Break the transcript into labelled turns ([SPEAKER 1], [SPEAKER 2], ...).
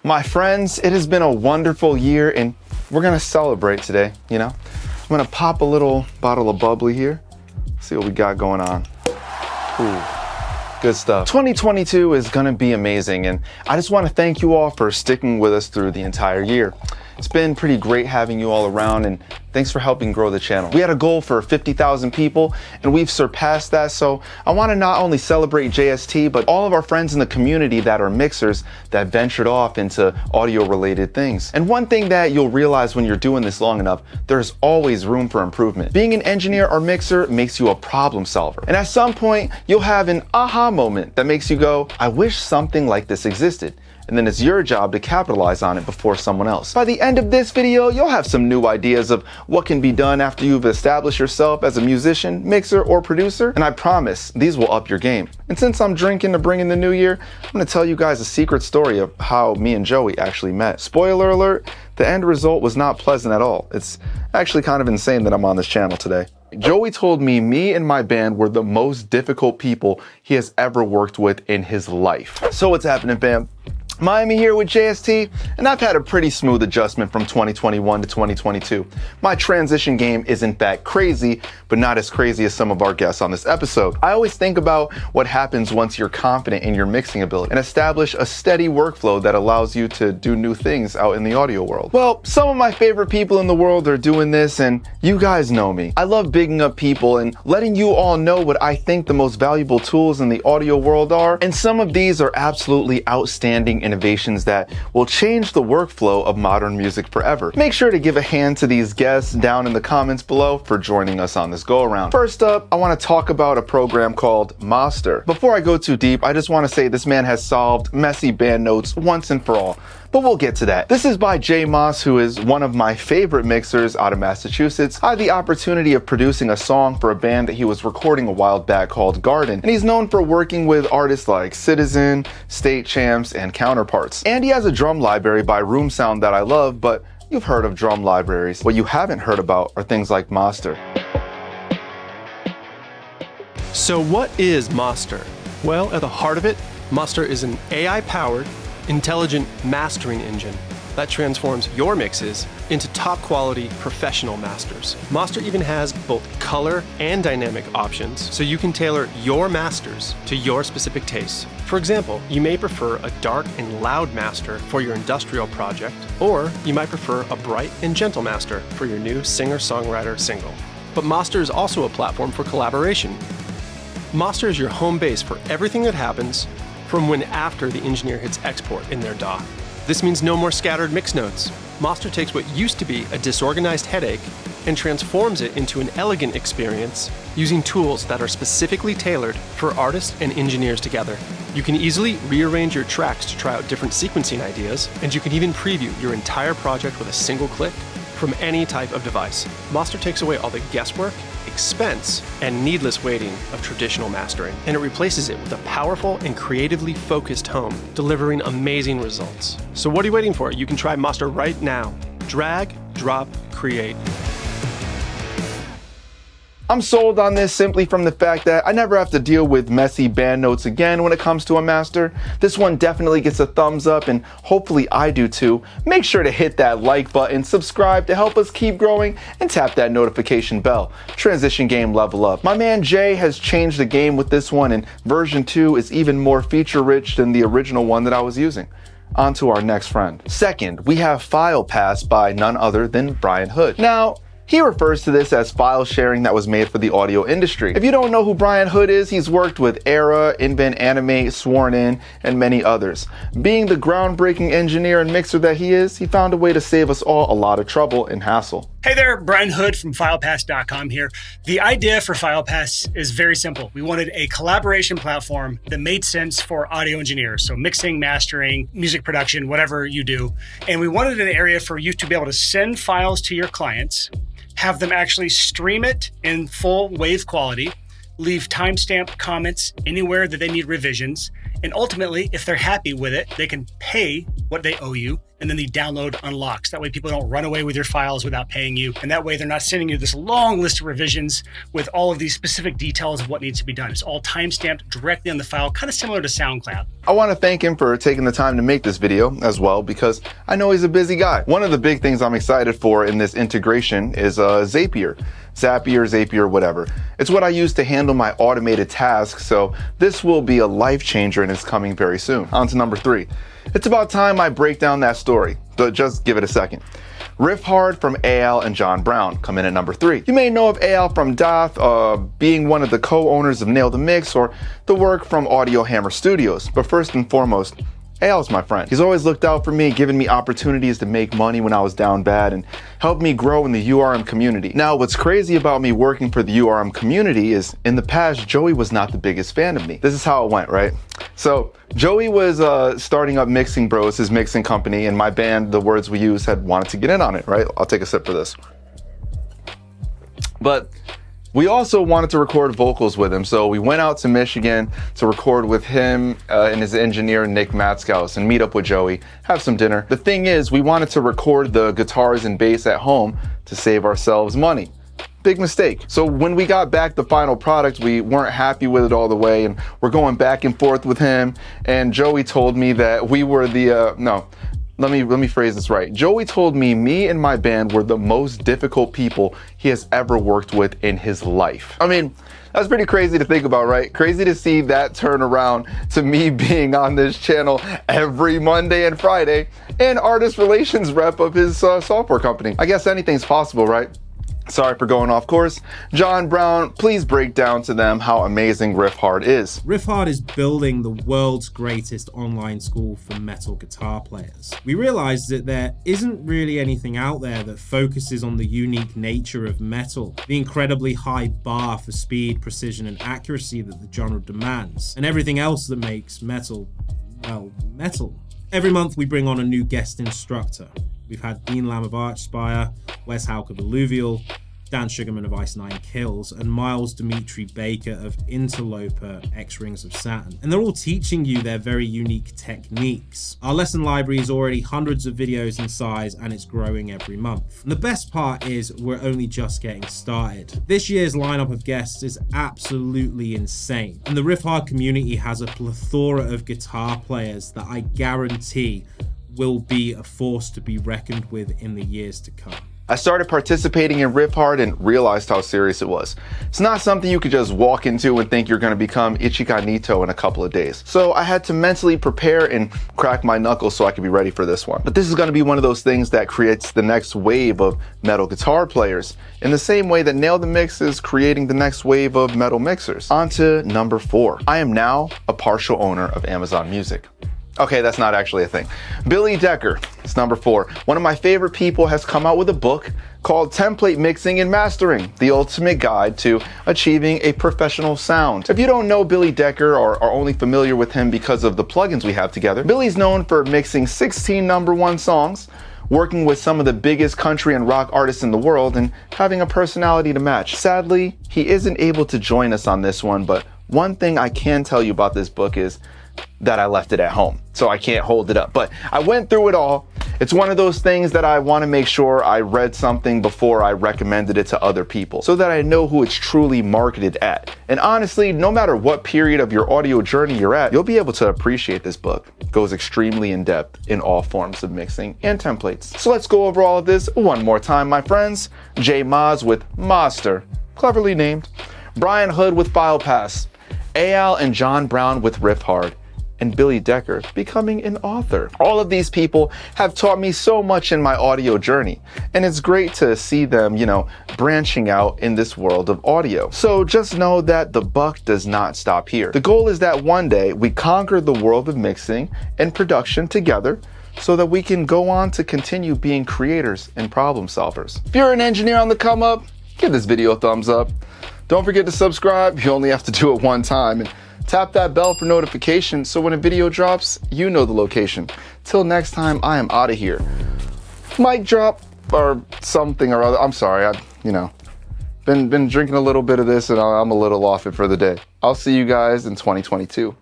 [SPEAKER 1] My friends, it has been a wonderful year and we're gonna celebrate today, you know? I'm gonna pop a little bottle of bubbly here, see what we got going on. Ooh, good stuff. 2022 is gonna be amazing and I just wanna thank you all for sticking with us through the entire year. It's been pretty great having you all around and thanks for helping grow the channel. We had a goal for 50,000 people and we've surpassed that, so I want to not only celebrate JST, but all of our friends in the community that are mixers that ventured off into audio related things. And one thing that you'll realize when you're doing this long enough, there's always room for improvement. Being an engineer or mixer makes you a problem solver. And at some point, you'll have an aha moment that makes you go, I wish something like this existed. And then it's your job to capitalize on it before someone else. By the end of this video, you'll have some new ideas of what can be done after you've established yourself as a musician, mixer, or producer, and I promise these will up your game. And since I'm drinking to bring in the new year, I'm gonna tell you guys a secret story of how me and Joey actually met. Spoiler alert, the end result was not pleasant at all. It's actually kind of insane that I'm on this channel today. Joey told me and my band were the most difficult people he has ever worked with in his life. So what's happening, fam? Miami here with JST, and I've had a pretty smooth adjustment from 2021 to 2022. My transition game is in fact crazy, but not as crazy as some of our guests on this episode. I always think about what happens once you're confident in your mixing ability and establish a steady workflow that allows you to do new things out in the audio world. Well, some of my favorite people in the world are doing this, and you guys know me. I love bigging up people and letting you all know what I think the most valuable tools in the audio world are, and some of these are absolutely outstanding innovations that will change the workflow of modern music forever. Make sure to give a hand to these guests down in the comments below for joining us on this go around. First up, I want to talk about a program called MAASTR. Before I go too deep, I just want to say this man has solved messy band notes once and for all. But we'll get to that. This is by Jay Moss, who is one of my favorite mixers out of Massachusetts. I had the opportunity of producing a song for a band that he was recording a while back called Garden, and he's known for working with artists like Citizen, State Champs, and Counterparts. And he has a drum library by Room Sound that I love, but you've heard of drum libraries. What you haven't heard about are things like MAASTR.
[SPEAKER 2] So what is MAASTR? Well, at the heart of it, MAASTR is an AI-powered, intelligent mastering engine that transforms your mixes into top-quality professional masters. MAASTR even has both color and dynamic options, so you can tailor your masters to your specific tastes. For example, you may prefer a dark and loud master for your industrial project, or you might prefer a bright and gentle master for your new singer-songwriter single. But MAASTR is also a platform for collaboration. MAASTR is your home base for everything that happens from when after the engineer hits export in their DAW. This means no more scattered mix notes. MAASTR takes what used to be a disorganized headache and transforms it into an elegant experience using tools that are specifically tailored for artists and engineers together. You can easily rearrange your tracks to try out different sequencing ideas, and you can even preview your entire project with a single click from any type of device. MAASTR takes away all the guesswork, expense, and needless waiting of traditional mastering, and it replaces it with a powerful and creatively focused home, delivering amazing results. So what are you waiting for? You can try MAASTR right now. Drag, drop, create.
[SPEAKER 1] I'm sold on this simply from the fact that I never have to deal with messy band notes again when it comes to a master. This one definitely gets a thumbs up, and hopefully I do too. Make sure to hit that like button, subscribe to help us keep growing, and tap that notification bell. Transition game level up. My man Jay has changed the game with this one, and version 2 is even more feature rich than the original one that I was using. On to our next friend. Second, we have FILEPASS by none other than Brian Hood. Now, he refers to this as file sharing that was made for the audio industry. If you don't know who Brian Hood is, he's worked with Era, Invent Animate, Sworn In, and many others. Being the groundbreaking engineer and mixer that he is, he found a way to save us all a lot of trouble and hassle.
[SPEAKER 3] Hey there, Brian Hood from FilePass.com here. The idea for FilePass is very simple. We wanted a collaboration platform that made sense for audio engineers, so mixing, mastering, music production, whatever you do. And we wanted an area for you to be able to send files to your clients, have them actually stream it in full wave quality, leave timestamp comments anywhere that they need revisions, and ultimately, if they're happy with it, they can pay what they owe you and then the download unlocks. That way people don't run away with your files without paying you. And that way they're not sending you this long list of revisions with all of these specific details of what needs to be done. It's all timestamped directly on the file, kind of similar to SoundCloud.
[SPEAKER 1] I want to thank him for taking the time to make this video as well, because I know he's a busy guy. One of the big things I'm excited for in this integration is Zapier, whatever. It's what I use to handle my automated tasks, so this will be a life changer and it's coming very soon. On to number 3. It's about time I break down that story, but just give it a second. RIFFHARD from Al and John Brown come in at number 3. You may know of Al from Doth, being one of the co-owners of Nail the Mix, or the work from Audio Hammer Studios. But first and foremost, Al's my friend. He's always looked out for me, given me opportunities to make money when I was down bad, and helped me grow in the URM community. Now, what's crazy about me working for the URM community is, in the past, Joey was not the biggest fan of me. This is how it went, right? So, Joey was starting up Mixing Bros, his mixing company, and my band, The Words We Use, had wanted to get in on it, right? I'll take a sip for this. But we also wanted to record vocals with him, so we went out to Michigan to record with him and his engineer, Nick Matskaus, and meet up with Joey, have some dinner. The thing is, we wanted to record the guitars and bass at home to save ourselves money. Big mistake. So when we got back the final product, we weren't happy with it all the way, and we're going back and forth with him, and Joey told me that we were let me phrase this right. Joey told me and my band were the most difficult people he has ever worked with in his life. I mean, that's pretty crazy to think about, right? Crazy to see that turn around to me being on this channel every Monday and Friday and artist relations rep of his software company. I guess anything's possible, right? Sorry for going off course. John Brown, please break down to them how amazing RIFFHARD is.
[SPEAKER 4] RIFFHARD is building the world's greatest online school for metal guitar players. We realized that there isn't really anything out there that focuses on the unique nature of metal, the incredibly high bar for speed, precision, and accuracy that the genre demands, and everything else that makes metal, well, metal. Every month we bring on a new guest instructor. We've had Dean Lamb of Archspire, Wes Hauck of Alluvial, Dan Sugarman of Ice Nine Kills, and Miles Dimitri Baker of Interloper, X Rings of Saturn. And they're all teaching you their very unique techniques. Our lesson library is already hundreds of videos in size, and it's growing every month. And the best part is we're only just getting started. This year's lineup of guests is absolutely insane. And the RIFFHARD community has a plethora of guitar players that I guarantee will be a force to be reckoned with in the years to come.
[SPEAKER 1] I started participating in RIFFHARD and realized how serious it was. It's not something you could just walk into and think you're going to become Ichikanito in a couple of days. So I had to mentally prepare and crack my knuckles so I could be ready for this one. But this is going to be one of those things that creates the next wave of metal guitar players, in the same way that Nail the Mix is creating the next wave of metal mixers. On to number 4. I am now a partial owner of Amazon Music. Okay, that's not actually a thing. Billy Decker, it's number 4. One of my favorite people has come out with a book called Template Mixing and Mastering, the ultimate guide to achieving a professional sound. If you don't know Billy Decker or are only familiar with him because of the plugins we have together, Billy's known for mixing 16 #1 songs, working with some of the biggest country and rock artists in the world, and having a personality to match. Sadly, he isn't able to join us on this one, but one thing I can tell you about this book is that I left it at home, so I can't hold it up. But I went through it all. It's one of those things that I want to make sure I read something before I recommended it to other people, so that I know who it's truly marketed at. And honestly, no matter what period of your audio journey you're at, you'll be able to appreciate this book. It goes extremely in depth in all forms of mixing and templates. So let's go over all of this one more time, my friends. J Maz with MAASTR, cleverly named. Brian Hood with FILEPASS. Al and John Brown with RIFFHARD. And Billy Decker becoming an author. All of these people have taught me so much in my audio journey, and it's great to see them, branching out in this world of audio. So just know that the buck does not stop here. The goal is that one day we conquer the world of mixing and production together, so that we can go on to continue being creators and problem solvers. If you're an engineer on the come up, give this video a thumbs up. Don't forget to subscribe. You only have to do it one time. And tap that bell for notifications so when a video drops, you know the location. Till next time, I am out of here. Mic drop or something or other. I'm sorry, I've been drinking a little bit of this and I'm a little off it for the day. I'll see you guys in 2022.